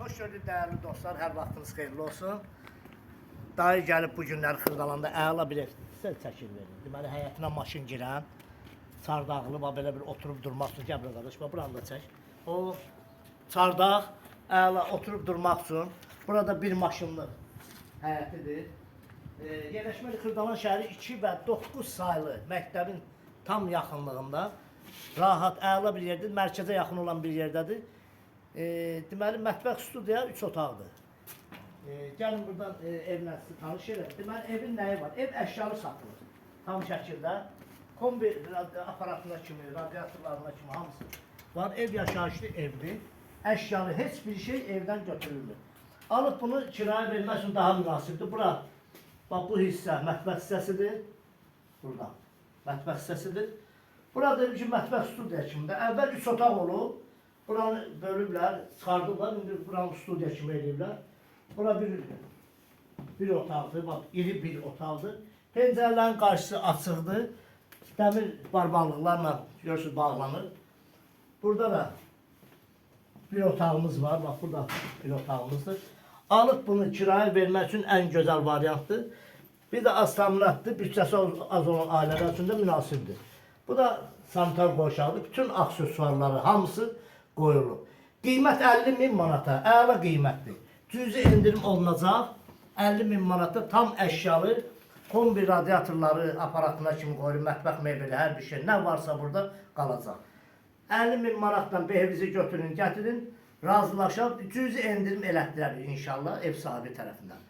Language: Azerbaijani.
Hoş gördük değerli dostlar, hər vaxtınız xeyirli olsun. Dayı gəlib bu günlər Xırdalanda əla bir sel çəkir verir. Deməli, həyətinə maşın girən, çardaqlı, belə bir oturub durmaq üçün, gəl qardaş, buranı da çək. O çardaq, əla oturub durmaq üçün, burada bir maşınlı həyətidir. Yerləşməli Xırdalan şəhəri 2 və 9 saylı məktəbin tam yaxınlığında, rahat, əla bir yerdir, mərkəzə yaxın olan bir yerdədir. Deməli, mətbəx studiya 3 otaqdır. Gəlin buradan evlə sizi tanış edək. Deməli, evin nəyi var? Ev əşyalı satılır. Tam şəkildə. Kombi aparatına kimi, radiatorlarına kimi hamısı var. Ev yaşayışlı evdir. Əşyalı heç bir şey evdən götürülmür. Alıb bunu kirayə vermək üçün daha münasibdir. Bura, bax bu hissə mətbəx hissəsidir. Buradan. Mətbəx hissəsidir. Burada dedim ki, mətbəx studiya kimdə. Əvvəl 3 otaq olub. Buranı bölüblər, çıxardıblar, indi buranı studiya kimi eləyiblər. Bura bir otaqdır, bax, iri bir otaqdır. Pəncərələrin qarşısı açıqdır. Dəmir barmaqlıqlarla görürsünüz bağlanır. Burada da bir otağımız var, bax, burada bir otağımızdır. Alıb bunu kirayə vermək üçün ən gözəl variantdır. Bir də az təminatdır, bütçəsi az olan ailələr üçün də münasibdir. Bu da sanitar qoşaqdır, bütün aksesuarları hamısı qoyulur. Qiymət 50.000 manata, əla qiymətdir. Cüzi indirim olunacaq, 50.000 manata tam əşyalı, kombi radiatorları aparatına kimi qoyulur, mətbəx mebeli, hər bir şey, nə varsa burada qalacaq. 50.000 manatdan behinizi götürün, gətirin, razılaşaq, cüzi indirim elətdirərik inşallah ev sahibi tərəfindən.